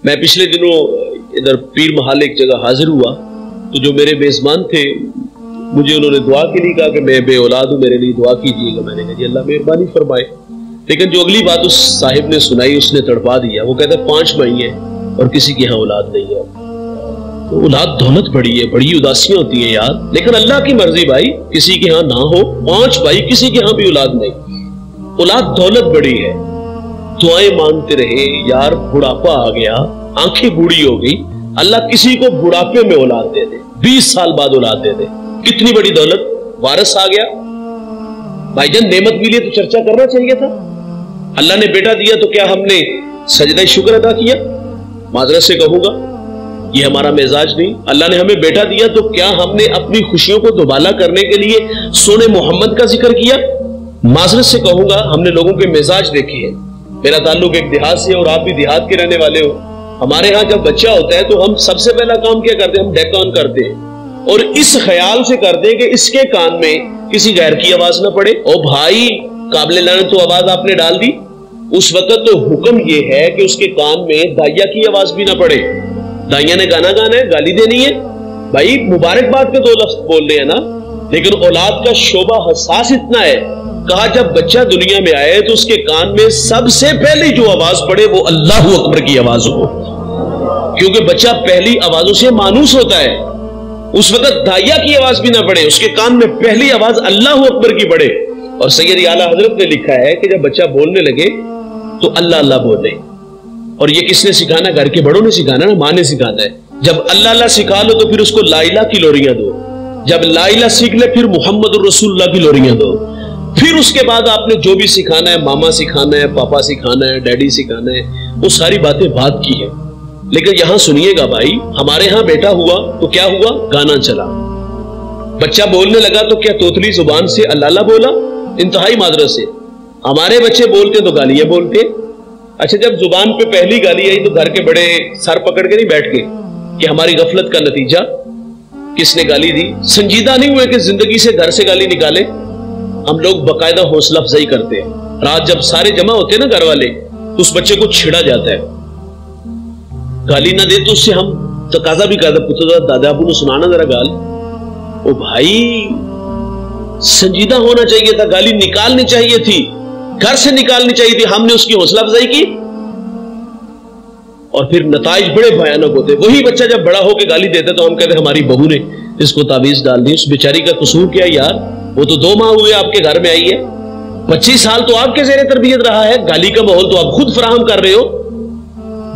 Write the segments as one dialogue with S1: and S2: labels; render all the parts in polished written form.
S1: میں پچھلے دنوں ادھر پیر محل ایک جگہ حاضر ہوا تو جو میرے میزبان تھے مجھے انہوں نے دعا کے لیے کہا کہ میں بے اولاد ہوں، میرے لیے دعا کیجیے گا. میں نے کہا جی اللہ مہربانی فرمائے. لیکن جو اگلی بات اس صاحب نے سنائی اس نے تڑپا دیا. وہ کہتا ہے 5 بھائی ہیں اور کسی کے ہاں اولاد نہیں ہے. تو اولاد دولت بڑی ہے، بڑی اداسیاں ہوتی ہیں یار، لیکن اللہ کی مرضی بھائی کسی کے ہاں نہ ہو. 5 بھائی کسی کے ہاں بھی اولاد نہیں، اولاد دولت بڑی ہے. دعائیں مانگتے رہے یار، بڑھاپا آ گیا، آنکھیں بوڑھی ہو گئی، اللہ کسی کو بڑھاپے میں اولاد دے دے، 20 سال بعد اولاد دے دے. کتنی بڑی دولت، وارث آ گیا. بھائی جان نعمت ملی تو چرچا کرنا چاہیے تھا. اللہ نے بیٹا دیا تو کیا ہم نے سجدہ شکر ادا کیا؟ معذرت سے کہوں گا یہ ہمارا مزاج نہیں. اللہ نے ہمیں بیٹا دیا تو کیا ہم نے اپنی خوشیوں کو دوبالا کرنے کے لیے سونے محمد کا ذکر کیا؟ معذرت سے کہوں گا ہم نے لوگوں کے مزاج دیکھے ہیں. میرا تعلق ایک دیہات سے اور آپ بھی دیہات کے رہنے والے ہو. ہمارے ہاں جب بچہ ہوتا ہے تو ہم سب سے پہلا کام کیا کرتے ہیں؟ ہم ڈیک آن کرتے ہیں اور اس خیال سے کرتے ہیں کہ اس کے کان میں کسی غیر کی آواز نہ پڑے. او بھائی قابل لعنت تو آواز آپ نے ڈال دی. اس وقت تو حکم یہ ہے کہ اس کے کان میں دائیا کی آواز بھی نہ پڑے. دائیا نے گانا گانا ہے، گالی دینی ہے، بھائی مبارکباد کے 2 لفظ بولنے ہیں نا. لیکن اولاد کا شعبہ حساس اتنا ہے، کہا جب بچہ دنیا میں آئے تو اس کے کان میں سب سے پہلی جو آواز پڑے وہ اللہ اکبر کی آواز ہو، کیونکہ بچہ پہلی آوازوں سے مانوس ہوتا ہے. اس وقت دائیا کی آواز بھی نہ پڑے، اس کے کان میں پہلی آواز اللہ اکبر کی پڑے. اور سید اعلیٰ حضرت نے لکھا ہے کہ جب بچہ بولنے لگے تو اللہ اللہ بولے. اور یہ کس نے سکھانا؟ گھر کے بڑوں نے سکھانا نا، ماں نے سکھانا ہے. جب اللہ اللہ سکھا لو تو پھر اس کو لا الہ کی لوریاں دو. جب لا الہ سیکھ لے پھر محمد الرسول اللہ کی لوریاں دو. پھر اس کے بعد آپ نے جو بھی سکھانا ہے، ماما سکھانا ہے، پاپا سکھانا ہے، ڈیڈی سکھانا ہے، وہ ساری باتیں بات کی ہے. لیکن یہاں سنیے گا بھائی، ہمارے ہاں بیٹا ہوا تو کیا ہوا؟ گانا چلا. بچہ بولنے لگا تو کیا توتلی زبان سے اللہ اللہ بولا؟ انتہائی معذرت سے. ہمارے بچے بولتے تو گالیاں بولتے. اچھا جب زبان پہ پہلی گالی آئی تو گھر کے بڑے سر پکڑ کے نہیں بیٹھ گئے کہ ہماری غفلت کا نتیجہ کس نے گالی دی؟ سنجیدہ نہیں ہوئے کہ زندگی سے گھر سے گالی نکالے. ہم لوگ باقاعدہ حوصلہ افزائی کرتے ہیں. رات جب سارے جمع ہوتے ہیں نا گھر والے تو اس بچے کو چھیڑا جاتا ہے. گالی نہ دے تو اس سے ہم تقاضا بھی کرتے پتر دادا ابو نے سنانا ذرا گال. او بھائی سنجیدہ ہونا چاہیے تھا، گالی نکالنی چاہیے تھی، گھر سے نکالنی چاہیے تھی. ہم نے اس کی حوصلہ افزائی کی اور پھر نتائج بڑے بھیانک ہوتے. وہی بچہ جب بڑا ہو کے گالی دیتا تو ہم کہتے ہماری بہو نے اس کو تعویذ ڈال دی. اس بیچاری کا قصور کیا یار؟ وہ تو 2 ماہ ہوئے آپ کے گھر میں آئی ہے، 25 سال تو آپ کے زیر تربیت رہا ہے. گالی کا ماحول تو آپ خود فراہم کر رہے ہو.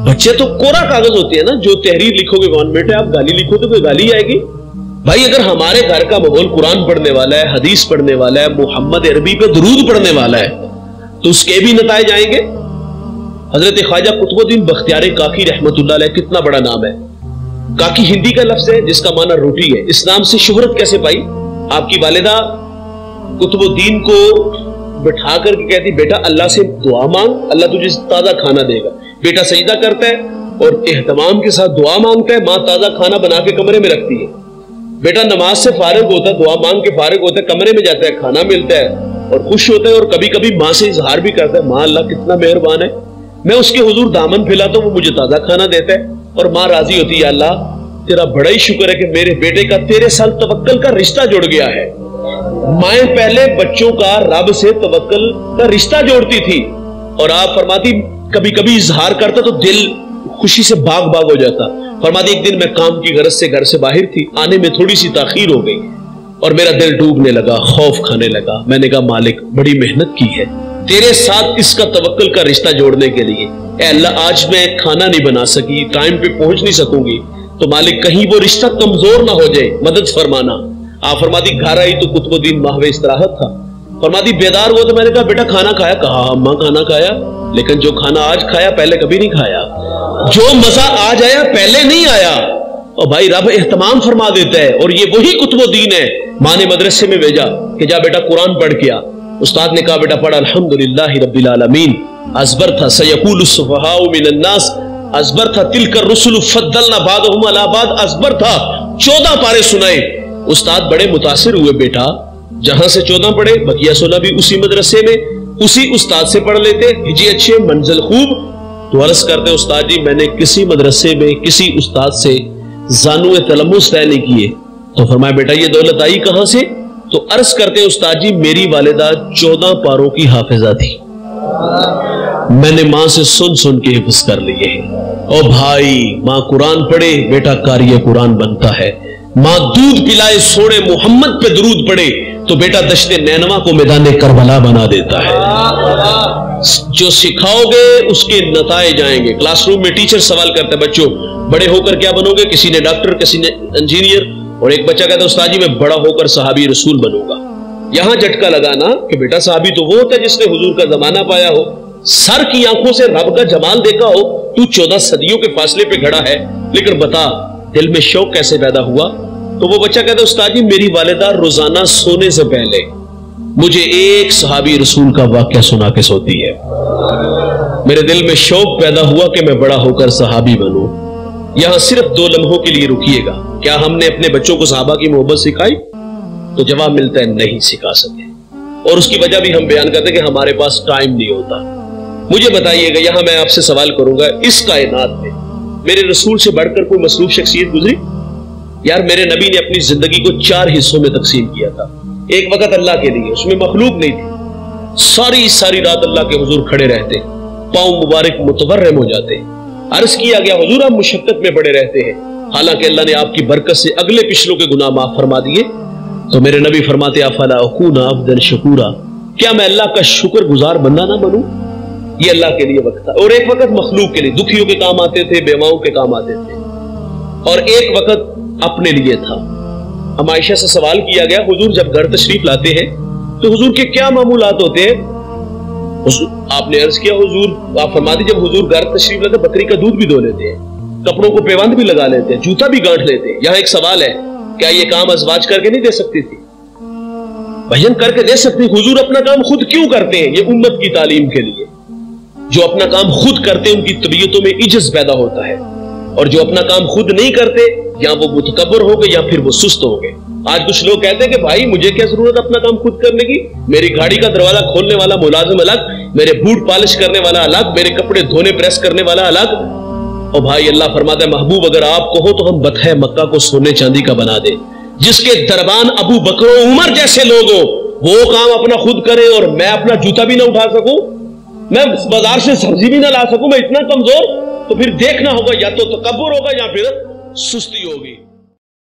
S1: بچے تو کوڑا کاغذ ہوتے ہیں نا، جو تحریر لکھو گے گورنمنٹ ہے، آپ گالی لکھو تو کوئی گالی آئے گی. بھائی اگر ہمارے گھر کا ماحول قرآن پڑھنے والا ہے، حدیث پڑھنے والا ہے، محمد عربی پہ درود پڑھنے والا ہے تو اس کے بھی نتائج آئیں گے. حضرت خواجہ قطب الدین بختیار کاکی رحمت اللہ علیہ، کتنا بڑا نام ہے. کاکی ہندی کا لفظ ہے جس کا معنی روٹی ہے. اس نام سے شہرت کیسے پائی؟ آپ کی والدہ قطب الدین کو بٹھا کر کے کہتی بیٹا اللہ سے دعا مانگ، اللہ تجھے تازہ کھانا دے گا. بیٹا سجدہ کرتا ہے اور اہتمام کے ساتھ دعا مانگتا ہے. ماں تازہ کھانا بنا کے کمرے میں رکھتی ہے. بیٹا نماز سے فارغ ہوتا ہے، دعا مانگ کے فارغ ہوتا ہے، کمرے میں جاتا ہے، کھانا ملتا ہے اور خوش ہوتا ہے. اور کبھی کبھی ماں سے اظہار بھی کرتا ہے ماں اللہ کتنا مہربان ہے، میں اس کے حضور دامن پھیلاتا ہوں وہ مجھے تازہ کھانا دیتا ہے. اور ماں راضی ہوتی ہے اللہ تیرا بڑا ہی شکر ہے کہ میرے بیٹے کا تیرے ساتھ توکل کا رشتہ جڑ گیا ہے. مائیں پہلے بچوں کا رب سے توکل کا رشتہ جوڑتی تھی اور آپ فرماتی کبھی کبھی اظہار کرتا تو دل خوشی سے باغ باغ ہو جاتا. فرماتی ایک دن میں کام کی غرض سے گھر سے باہر تھی، آنے میں تھوڑی سی تاخیر ہو گئی اور میرا دل ڈوبنے لگا، خوف کھانے لگا. میں نے کہا مالک بڑی محنت کی ہے تیرے ساتھ اس کا توکل کا رشتہ جوڑنے کے لیے. اے اللہ آج میں کھانا نہیں بنا سکی، ٹائم پہ پہنچ نہیں سکوں گی، تو مالک کہیں وہ رشتہ کمزور نہ ہو جائے، مدد فرمانا. آپ فرماتی گھر آئی تو قطب الدین محو استراحت تھا. فرماتی بیدار ہوا تو میں نے کہا بیٹا کھانا کھایا؟ کہا اماں کھانا کھایا، لیکن جو کھانا آج کھایا پہلے کبھی نہیں کھایا. جو مزہ آج آیا پہلے نہیں آیا. اور بھائی رب اہتمام فرما دیتا ہے اور یہ وہی قطب الدین ہے. ماں نے مدرسے میں بھیجا کہ جا بیٹا قرآن پڑھ کے آ. استاد نے کہا بیٹا پڑھا الحمدللہ رب العالمین. ازبر تھا سیقول السفہاء من الناس، ازبر تھا تلک الرسل فضلنا بعضهم علی بعض، ازبر تھا 14 پارے سنائے. استاد بڑے متاثر ہوئے بیٹا جہاں سے 14 پڑھے بقیہ 16 بھی اسی مدرسے میں اسی استاد سے پڑھ لیتے. ہجی اچھے، منزل خوب، تو عرض کرتے استاد جی میں نے کسی مدرسے میں کسی استاد سے زانو تلمس طے نہیں کیے. تو فرمایا بیٹا یہ دولت آئی کہاں سے؟ تو عرض کرتے استاد جی میری والدہ 14 پاروں کی حافظہ تھی, میں نے ماں سے سن سن کے حفظ کر لیے ہیں. او بھائی ماں قرآن پڑھے بیٹا قاری قرآن بنتا ہے, ماں دودھ پلائے سوڑے محمد پہ درود پڑھے تو بیٹا دشت نینوا کو میدان کربلا بنا دیتا ہے. جو سکھاؤ گے اس کے نتائج آئیں گے. کلاس روم میں ٹیچر سوال کرتا ہے بچوں بڑے ہو کر کیا بنو گے؟ کسی نے ڈاکٹر, کسی نے انجینئر, اور ایک بچہ کہتا ہے استاد جی میں بڑا ہو کر صحابی رسول بنوں گا. یہاں جھٹکا لگانا کہ بیٹا صحابی تو وہ ہوتا ہے جس نے حضور کا زمانہ پایا ہو, سر کی آنکھوں سے رب کا جمال دیکھا ہو, تو 14 صدیوں کے فاصلے پہ کھڑا ہے, لیکن بتا دل میں شوق کیسے پیدا ہوا؟ تو وہ بچہ کہتا ہے استاد جی میری والدہ روزانہ سونے سے پہلے مجھے ایک صحابی رسول کا واقعہ سنا کے سوتی ہے. میرے دل میں شوق پیدا ہوا کہ میں بڑا ہو کر صحابی بنوں. یہاں صرف 2 لمحوں کے لیے رکیے گا, کیا ہم نے اپنے بچوں کو صحابہ کی محبت سکھائی؟ تو جواب ملتا ہے نہیں سکھا سکے, اور اس کی وجہ بھی ہم بیان کرتے ہیں کہ ہمارے پاس ٹائم نہیں ہوتا. مجھے بتائیے گا, یہاں میں آپ سے سوال کروں گا, اس کائنات میں میرے رسول سے بڑھ کر کوئی مصروف شخصیت گزری؟ یار میرے نبی نے اپنی زندگی کو 4 حصوں میں تقسیم کیا تھا. ایک وقت اللہ کے لیے, اس میں مخلوق نہیں تھی, ساری رات اللہ کے حضور کھڑے رہتے, پاؤں مبارک متورم ہو جاتے. عرض کیا گیا حضور آپ مشقت میں پڑے رہتے ہیں, حالانکہ اللہ نے آپ کی برکت سے اگلے پچھلوں کے گناہ معاف فرما دیے. تو میرے نبی فرماتے افلا اکون عبدا شکورا, کیا میں اللہ کا شکر گزار بندہ نہ بنوں؟ یہ اللہ کے لیے وقت تھا. اور ایک وقت مخلوق کے لیے, دکھیوں کے کام آتے تھے, بیواؤں کے کام آتے تھے, اور ایک وقت اپنے لیے تھا. ہم عائشہ سے سوال کیا گیا حضور جب گھر تشریف لاتے ہیں تو حضور کے کیا معمولات ہوتے ہیں؟ آپ نے عرض کیا حضور, آپ فرماتے جب حضور گھر تشریف لاتے بکری کا دودھ بھی دھو لیتے ہیں, کپڑوں کو پیوند بھی لگا لیتے ہیں, جوتا بھی گانٹھ لیتے ہیں. یہاں ایک سوال ہے, کیا یہ کام ازواج کر کے نہیں دے سکتی تھی؟ بھائین کر کے دے سکتی. حضور اپنا کام خود کیوں کرتے ہیں؟ یہ امت کی تعلیم کے لیے. جو اپنا کام خود کرتے ہیں ان کی طبیعتوں میں عجز پیدا ہوتا ہے, اور جو اپنا کام خود نہیں کرتے یا وہ متکبر ہو گئے یا پھر وہ سست ہو گئے. آج کچھ لوگ کہتے ہیں کہ بھائی مجھے کیا ضرورت اپنا کام خود کرنے کی, میری گاڑی کا دروازہ کھولنے والا ملازم الگ, میرے بوٹ پالش کرنے والا الگ, میرے کپڑے دھونے پریس کرنے والا الگ. اور بھائی اللہ فرماتا ہے محبوب اگر آپ کہو تو ہم بطح مکہ کو سونے چاندی کا بنا دیں. جس کے دربان ابو بکر و عمر جیسے لوگ ہوں وہ کام اپنا خود کرے اور میں اپنا جوتا بھی نہ اٹھا سکوں, میں بازار سے سبزی بھی نہ لا سکوں, میں اتنا کمزور, تو پھر دیکھنا ہوگا یا تو تکبر ہوگا یا پھر سستی ہوگی.